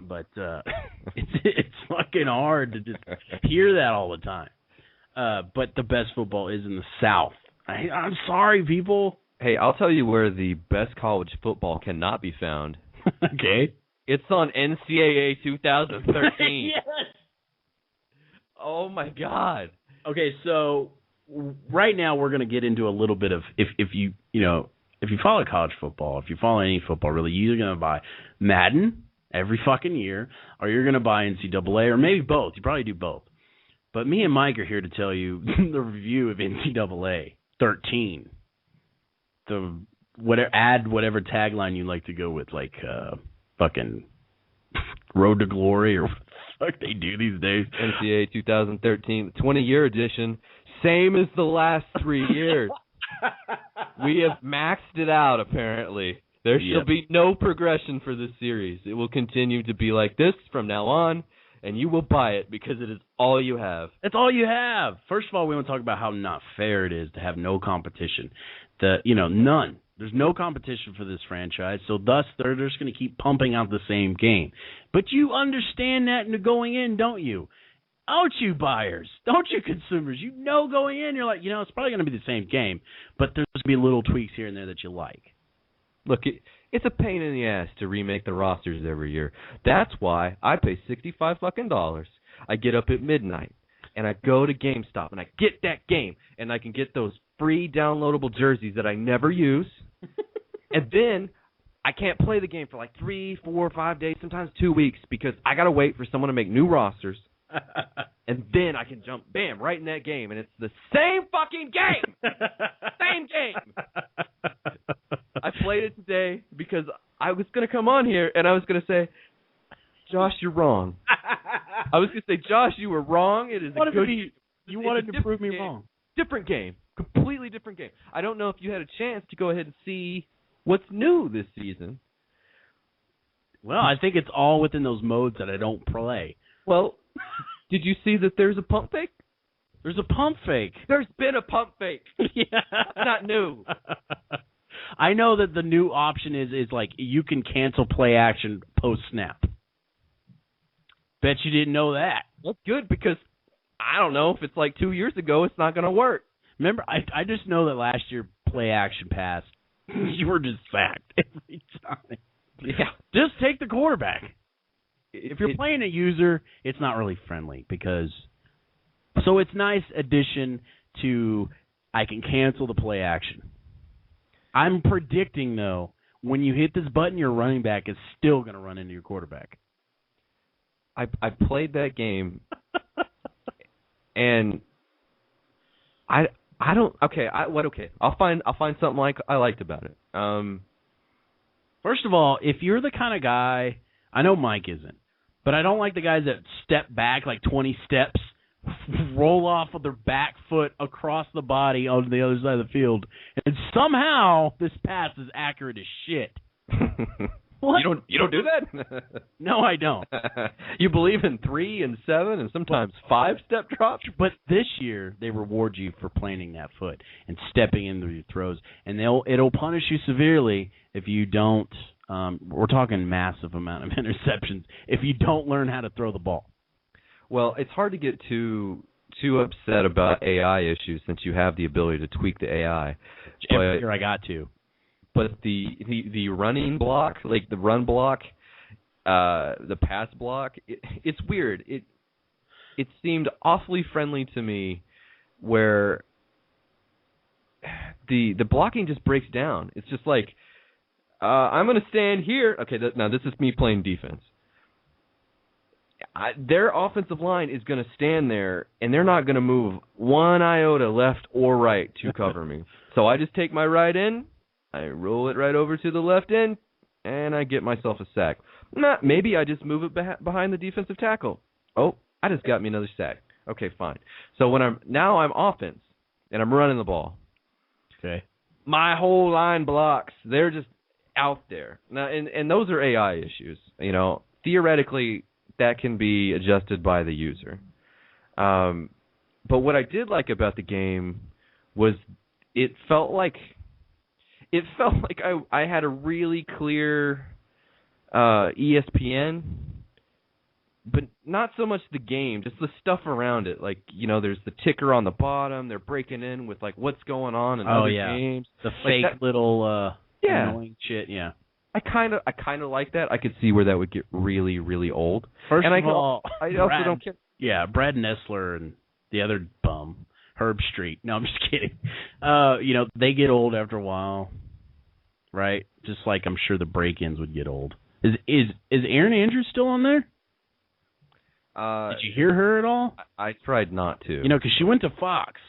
but it's fucking hard to just hear that all the time. But the best football is in the South. I'm sorry, people. Hey, I'll tell you where the best college football cannot be found. Okay. It's on NCAA 2013. Yes. Oh, my God. Okay, so right now we're going to get into a little bit of if you follow college football, if you follow any football, really, you're going to buy Madden every fucking year, or you're going to buy NCAA, or maybe both. You probably do both. But me and Mike are here to tell you the review of NCAA 13. Add whatever tagline you like to go with, like fucking Road to Glory or what the fuck they do these days. NCAA 2013, 20-year edition, same as the last 3 years. We have maxed it out, apparently. There shall be no progression for this series. It will continue to be like this from now on, and you will buy it because it is all you have. It's all you have. First of all, we want to talk about how not fair it is to have no competition. None. There's no competition for this franchise, so thus they're just going to keep pumping out the same game. But you understand that going in, don't you? Don't you buyers? Don't you consumers? You know going in, you're like, it's probably going to be the same game, but there's going to be little tweaks here and there that you like. Look, it's a pain in the ass to remake the rosters every year. That's why I pay $65 fucking dollars. I get up at midnight, and I go to GameStop, and I get that game, and I can get those free downloadable jerseys that I never use, and then I can't play the game for like 3, 4, 5 days, sometimes 2 weeks, because I got to wait for someone to make new rosters, and then I can jump, bam, right in that game, and it's the same fucking game! Same game! I played it today because I was going to come on here, and I was going to say, Josh, you're wrong. I was going to say, Josh, you were wrong. It is a good game. You wanted to prove me wrong. Different game. Completely different game. I don't know if you had a chance to go ahead and see what's new this season. Well, I think it's all within those modes that I don't play. Well, did you see that there's a pump fake? There's a pump fake. There's been a pump fake. Yeah. That's not new. I know that the new option is like you can cancel play action post snap. Bet you didn't know that. That's good because I don't know if it's like 2 years ago, it's not going to work. Remember, I just know that last year play action pass, you were just sacked every time. Yeah. Just take the quarterback. If you're playing a user, it's not really friendly because. So it's nice addition to I can cancel the play action. I'm predicting, though, when you hit this button, your running back is still going to run into your quarterback. I played that game, and I don't. Okay, okay. I'll find something like I liked about it. First of all, if you're the kind of guy, I know Mike isn't, but I don't like the guys that step back like 20 steps, roll off with their back foot across the body on the other side of the field, and somehow this pass is accurate as shit. What? You don't do that? No, I don't. You believe in 3 and 7 and sometimes 5-step drops? But this year they reward you for planting that foot and stepping into your throws, and it'll punish you severely if you don't. We're talking massive amount of interceptions if you don't learn how to throw the ball. Well, it's hard to get too upset about AI issues since you have the ability to tweak the AI. Every year I got to. But the running block, like the run block, the pass block, it's weird. It seemed awfully friendly to me where the blocking just breaks down. It's just like, I'm going to stand here. Okay, now this is me playing defense. Their offensive line is going to stand there, and they're not going to move one iota left or right to cover me. So I just take my right end, I roll it right over to the left end, and I get myself a sack. Maybe I just move it behind the defensive tackle. Oh, I just got me another sack. Okay, fine. So when I'm offense, and I'm running the ball. Okay. My whole line blocks. They're just out there. Now, and those are AI issues. Theoretically, that can be adjusted by the user. But what I did like about the game was it felt like I had a really clear ESPN but not so much the game, just the stuff around it. Like, there's the ticker on the bottom. They're breaking in with, like, what's going on in other games. The fake little annoying shit, I kind of like that. I could see where that would get really, really old. First and of all, I also don't care. Yeah, Brad Nessler and the other bum, Herb Street. No, I'm just kidding. They get old after a while, right? Just like I'm sure the break-ins would get old. Is Erin Andrews still on there? Did you hear her at all? I tried not to. Because she went to Fox.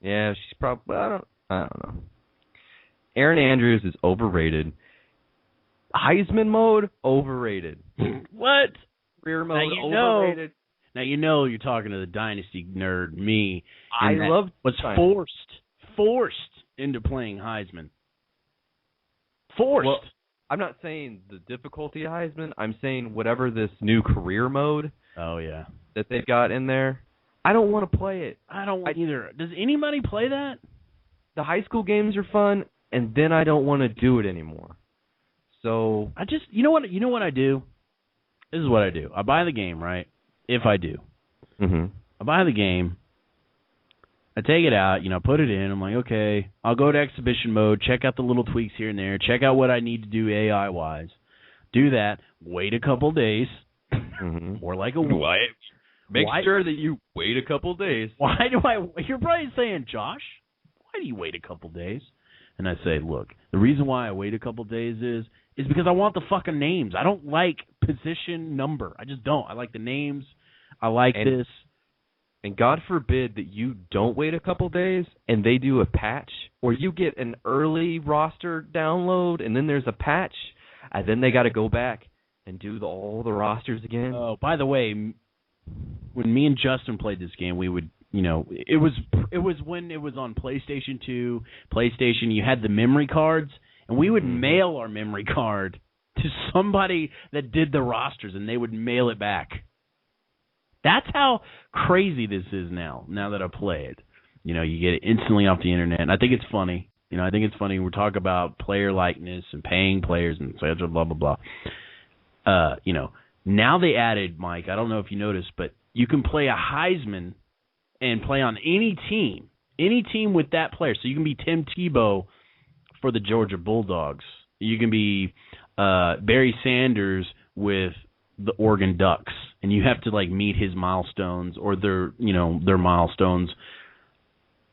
Yeah, she's probably. I don't know. Erin Andrews is overrated. Heisman mode, overrated. What? Career mode, overrated. Now you're talking to the dynasty nerd, me. I love was forced into playing Heisman. Forced. Well, I'm not saying the difficulty of Heisman. I'm saying whatever this new career mode. Oh yeah. That they've got in there. I don't want to play it. I don't either. Does anybody play that? The high school games are fun, and then I don't want to do it anymore. So I just, you know what I do? This is what I do. I buy the game, right? If I do. Mm-hmm. I buy the game. I take it out, put it in. I'm like, okay, I'll go to exhibition mode, check out the little tweaks here and there, check out what I need to do AI-wise. Do that. Wait a couple days. Mm-hmm. Or like a week. Make sure that you wait a couple days. Why do you're probably saying, Josh, why do you wait a couple days? And I say, look, the reason why I wait a couple days is because I want the fucking names. I don't like position number. I just don't. I like the names. I like this. And God forbid that you don't wait a couple days and they do a patch, or you get an early roster download and then there's a patch, and then they got to go back and do all the rosters again. Oh, by the way, when me and Justin played this game, we would, it was when it was on PlayStation 2, PlayStation, you had the memory cards, and we would mail our memory card to somebody that did the rosters, and they would mail it back. That's how crazy this is now that I play it. You get it instantly off the internet, and I think it's funny. I think it's funny. We're talking about player likeness and paying players and such, blah, blah, blah. Now they added, Mike, I don't know if you noticed, but you can play a Heisman and play on any team with that player. So you can be Tim Tebow for the Georgia Bulldogs. You can be Barry Sanders with the Oregon Ducks, and you have to meet his milestones or their milestones.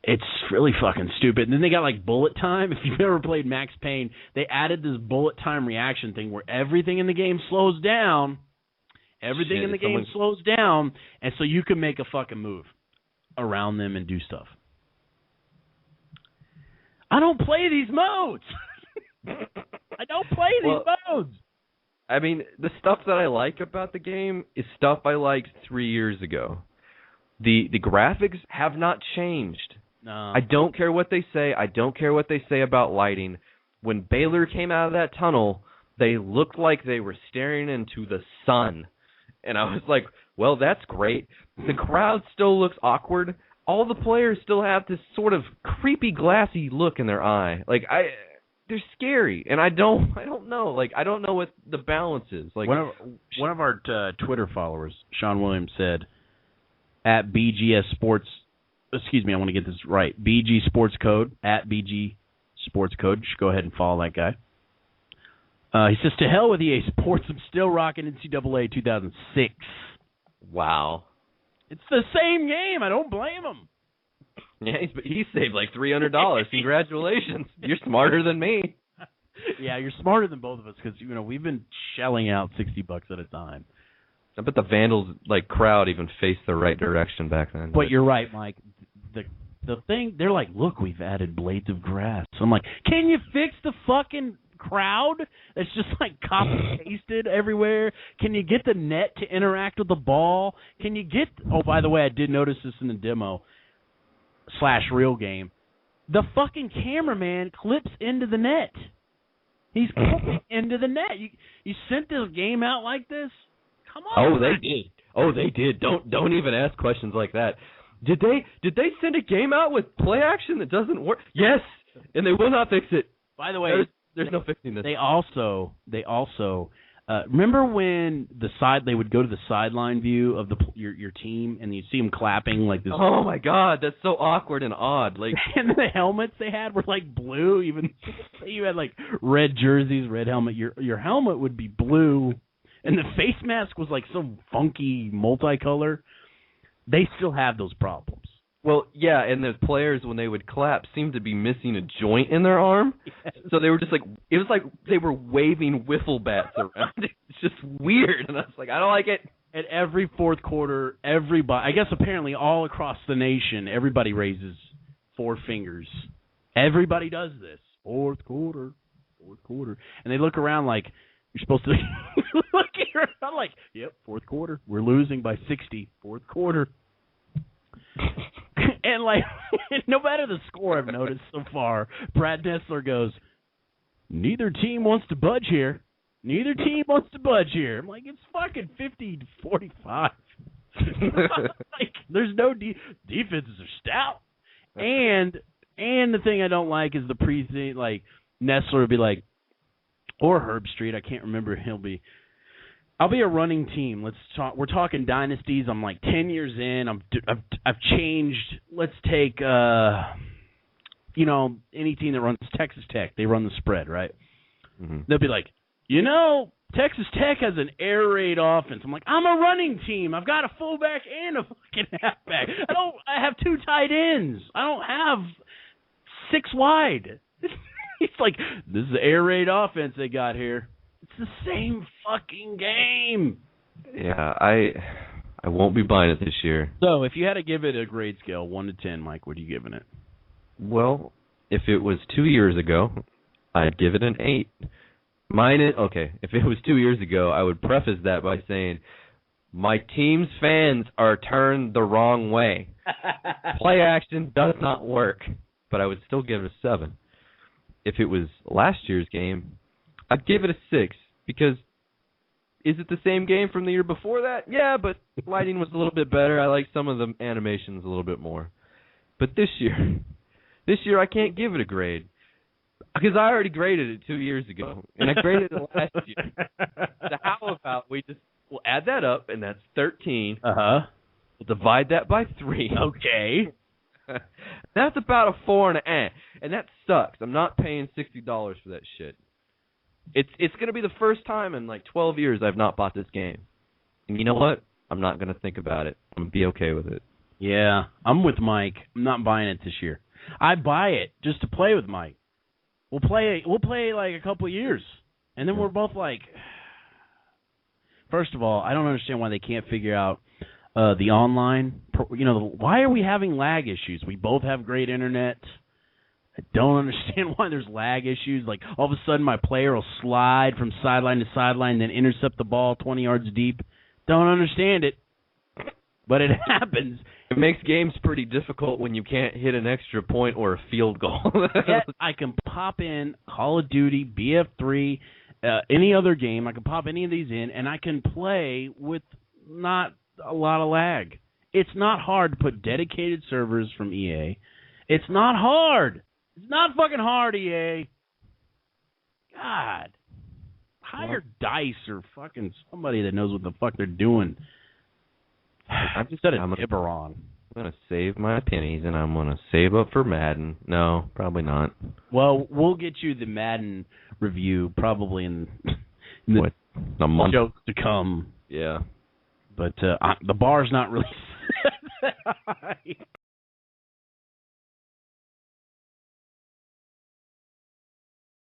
It's really fucking stupid. And then they got bullet time. If you've ever played Max Payne, they added this bullet time reaction thing where everything in the game slows down. Slows down, and so you can make a fucking move around them and do stuff. I don't play these modes. I don't play these modes. I mean, the stuff that I like about the game is stuff I liked 3 years ago. The graphics have not changed. No. I don't care what they say. I don't care what they say about lighting. When Baylor came out of that tunnel, they looked like they were staring into the sun. And I was like, well, that's great. The crowd still looks awkward. All the players still have this sort of creepy, glassy look in their eye. They're scary, and I don't know. I don't know what the balance is. One of our Twitter followers, Sean Williams, said at BGS Sports. Excuse me, I want to get this right. BG Sports Code at BG Sports Code. You should go ahead and follow that guy. He says, to hell with EA Sports, I'm still rocking NCAA 2006. Wow. It's the same game. I don't blame him. Yeah, he saved $300. Congratulations. You're smarter than me. Yeah, you're smarter than both of us because, we've been shelling out $60 at a time. I bet the Vandals, crowd even faced the right direction back then. But you're right, Mike. The thing, they're like, look, we've added blades of grass. I'm like, can you fix the fucking crowd that's just copy-pasted everywhere? Can you get the net to interact with the ball? Can you get... Oh, by the way, I did notice this in the demo / real game. The fucking cameraman clips into the net. He's clipping into the net. You sent this game out like this? Come on. Oh, they did. Don't even ask questions like that. Did they send a game out with play action that doesn't work? Yes, and they will not fix it. By the way, there's no fixing this. They also Remember when they would go to the sideline view of your team, and you'd see them clapping like this? Oh my God, that's so awkward and odd. Like, and the helmets they had were like blue. Even you had like red jerseys, red helmet. Your helmet would be blue, and the face mask was like some funky multicolor. They still have those problems. Well, yeah, and the players, when they would clap, seemed to be missing a joint in their arm. Yes. So they were just like, it was like they were waving wiffle bats around. It's just weird. And I was like, I don't like it. At every fourth quarter, everybody, I guess apparently all across the nation, everybody raises 4 fingers. Everybody does this. Fourth quarter. And they look around like, you're supposed to look around like, yep, fourth quarter. We're losing by 60. Fourth quarter. And, like, no matter the score I've noticed so far, Brad Nessler goes, neither team wants to budge here. Neither team wants to budge here. I'm like, it's fucking 50-45. Like, there's no defenses are stout. And the thing I don't like is the pre-thing, like, Nessler would be like, or Herb Street, I can't remember, I'll be a running team. Let's talk. We're talking dynasties. I'm like 10 years in. I've changed. Let's take any team that runs Texas Tech. They run the spread, right? Mm-hmm. They'll be like, Texas Tech has an air raid offense. I'm like, I'm a running team. I've got a fullback and a fucking halfback. I have 2 tight ends. I don't have 6 wide. It's like, this is the air raid offense they got here. It's the same fucking game. Yeah, I won't be buying it this year. So, if you had to give it a grade scale, 1 to 10, Mike, what are you giving it? Well, if it was 2 years ago, I'd give it an 8. If it was 2 years ago, I would preface that by saying, my team's fans are turned the wrong way. Play action does not work, but I would still give it a 7. If it was last year's game, I'd give it a 6, because is it the same game from the year before that? Yeah, but lighting was a little bit better. I like some of the animations a little bit more. But this year I can't give it a grade, because I already graded it 2 years ago, and I graded it last year. So how about we'll add that up, and that's 13. Uh-huh. We'll divide that by 3. Okay. That's about a 4 and that sucks. I'm not paying $60 for that shit. It's going to be the first time in like 12 years I've not bought this game. And you know what? I'm not going to think about it. I'm going to be okay with it. Yeah, I'm with Mike. I'm not buying it this year. I buy it just to play with Mike. We'll play like a couple of years. And then we're both like, first of all, I don't understand why they can't figure out the online. Why are we having lag issues? We both have great internet. I don't understand why there's lag issues. Like, all of a sudden my player will slide from sideline to sideline, then intercept the ball 20 yards deep. Don't understand it, but it happens. It makes games pretty difficult when you can't hit an extra point or a field goal. Yet I can pop in Call of Duty, BF3, any other game. I can pop any of these in, and I can play with not a lot of lag. It's not hard to put dedicated servers from EA. It's not hard. It's not fucking hard, EA. God. Hire DICE or fucking somebody that knows what the fuck they're doing. I'm just going to save my pennies, and I'm going to save up for Madden. No, probably not. Well, we'll get you the Madden review probably in a month to come. Yeah. But the bar's not really set that high.